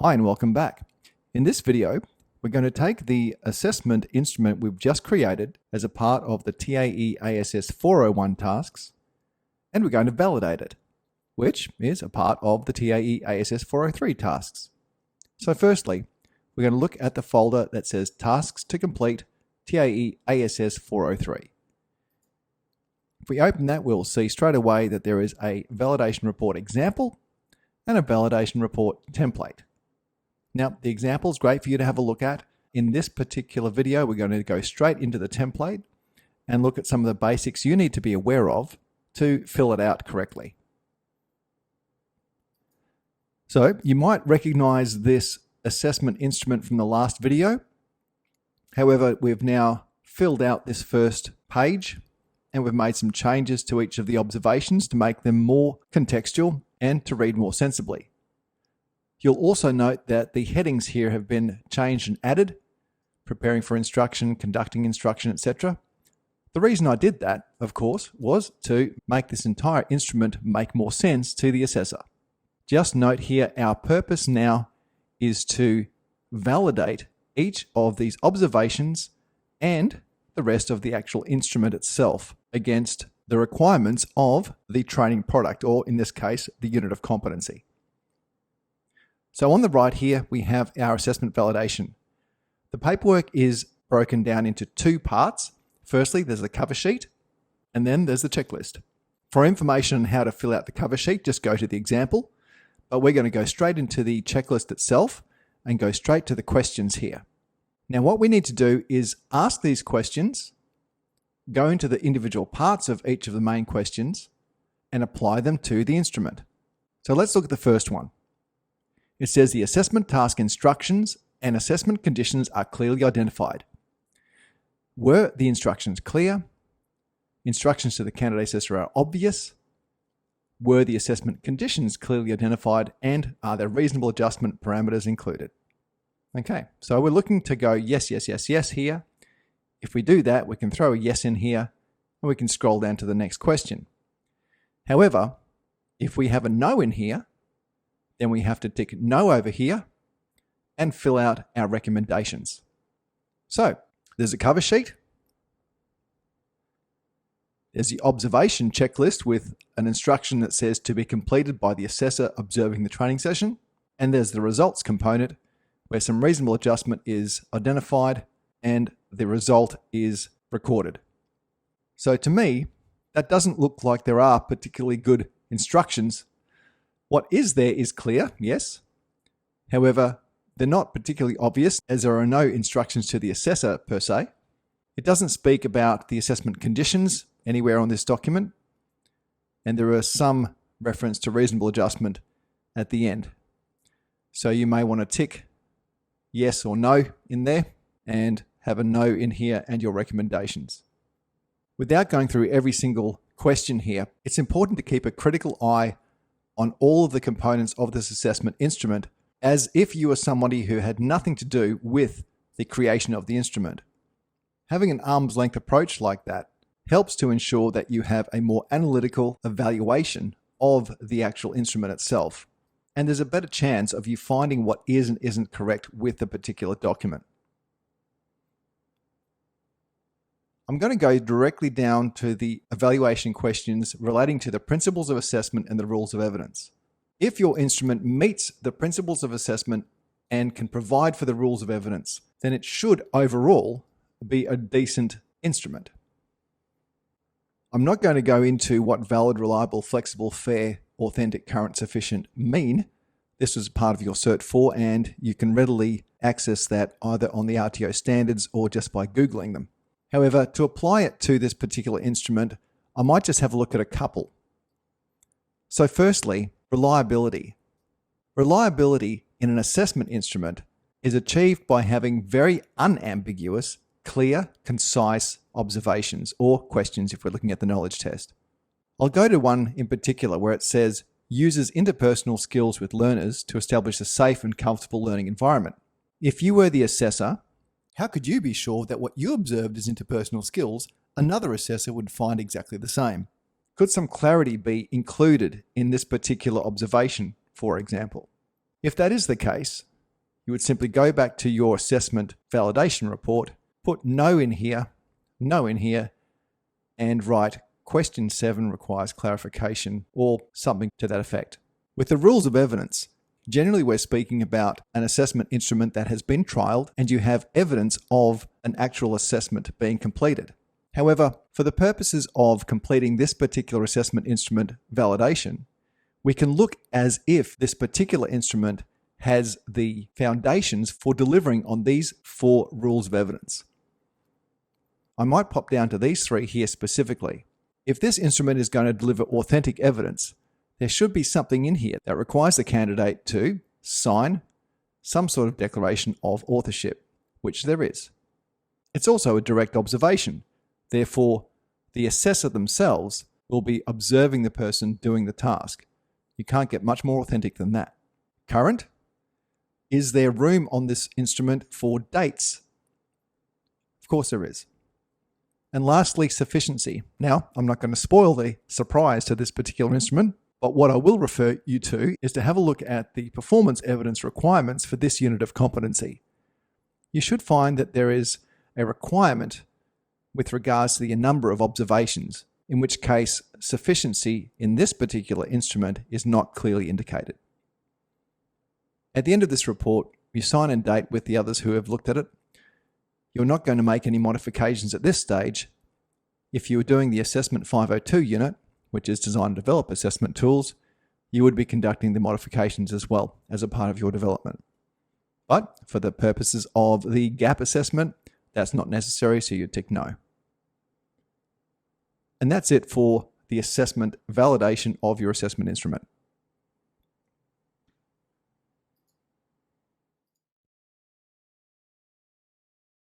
Hi and welcome back. In this video, we're going to take the assessment instrument we've just created as a part of the TAE ASS 401 tasks, and we're going to validate it, which is a part of the TAE ASS 403 tasks. So firstly, we're going to look at the folder that says Tasks to Complete TAE ASS 403. If we open that, we'll see straight away that there is a validation report example and a validation report template. Now, the example is great for you to have a look at. In this particular video, we're going to go straight into the template and look at some of the basics you need to be aware of to fill it out correctly. So you might recognize this assessment instrument from the last video. However, we've now filled out this first page and we've made some changes to each of the observations to make them more contextual and to read more sensibly. You'll also note that the headings here have been changed and added, preparing for instruction, conducting instruction, etc. The reason I did that, of course, was to make this entire instrument make more sense to the assessor. Just note here, our purpose now is to validate each of these observations and the rest of the actual instrument itself against the requirements of the training product, or in this case, the unit of competency. So on the right here, we have our assessment validation. The paperwork is broken down into two parts. Firstly, there's the cover sheet, and then there's the checklist. For information on how to fill out the cover sheet, just go to the example, but we're going to go straight into the checklist itself and go straight to the questions here. Now, what we need to do is ask these questions, go into the individual parts of each of the main questions, and apply them to the instrument. So let's look at the first one. It says the assessment task instructions and assessment conditions are clearly identified. Were the instructions clear? Instructions to the candidate assessor are obvious. Were the assessment conditions clearly identified, and are there reasonable adjustment parameters included? Okay, so we're looking to go yes, yes, yes, yes here. If we do that, we can throw a yes in here and we can scroll down to the next question. However, if we have a no in here, then we have to tick no over here and fill out our recommendations. So there's a cover sheet. There's the observation checklist with an instruction that says to be completed by the assessor observing the training session. And there's the results component where some reasonable adjustment is identified and the result is recorded. So to me, that doesn't look like there are particularly good instructions. What is there is clear, yes. However, they're not particularly obvious as there are no instructions to the assessor per se. It doesn't speak about the assessment conditions anywhere on this document, and there are some reference to reasonable adjustment at the end. So you may want to tick yes or no in there and have a no in here and your recommendations. Without going through every single question here, it's important to keep a critical eye on all of the components of this assessment instrument as if you were somebody who had nothing to do with the creation of the instrument. Having an arm's length approach like that helps to ensure that you have a more analytical evaluation of the actual instrument itself, and there's a better chance of you finding what is and isn't correct with the particular document. I'm going to go directly down to the evaluation questions relating to the principles of assessment and the rules of evidence. If your instrument meets the principles of assessment and can provide for the rules of evidence, then it should overall be a decent instrument. I'm not going to go into what valid, reliable, flexible, fair, authentic, current, sufficient mean. This was part of your Cert 4 and you can readily access that either on the RTO standards or just by Googling them. However, to apply it to this particular instrument, I might just have a look at a couple. So firstly, reliability. Reliability in an assessment instrument is achieved by having very unambiguous, clear, concise observations or questions if we're looking at the knowledge test. I'll go to one in particular where it says, uses interpersonal skills with learners to establish a safe and comfortable learning environment. If you were the assessor, how could you be sure that what you observed as interpersonal skills, another assessor would find exactly the same? Could some clarity be included in this particular observation, for example? If that is the case, you would simply go back to your assessment validation report, put no in here, and write question 7 requires clarification or something to that effect. With the rules of evidence, generally we're speaking about an assessment instrument that has been trialed and you have evidence of an actual assessment being completed. However, for the purposes of completing this particular assessment instrument validation, we can look as if this particular instrument has the foundations for delivering on these 4 rules of evidence. I might pop down to these 3 here specifically. If this instrument is going to deliver authentic evidence, there should be something in here that requires the candidate to sign some sort of declaration of authorship, which there is. It's also a direct observation. Therefore, the assessor themselves will be observing the person doing the task. You can't get much more authentic than that. Current. Is there room on this instrument for dates? Of course there is. And lastly, sufficiency. Now, I'm not going to spoil the surprise to this particular instrument, but what I will refer you to is to have a look at the performance evidence requirements for this unit of competency. You should find that there is a requirement with regards to the number of observations, in which case sufficiency in this particular instrument is not clearly indicated. At the end of this report, you sign and date with the others who have looked at it. You're not going to make any modifications at this stage. If you were doing the Assessment 502 unit, which is Design and Develop Assessment Tools, you would be conducting the modifications as well as a part of your development. But for the purposes of the gap assessment, that's not necessary, so you tick no. And that's it for the assessment validation of your assessment instrument.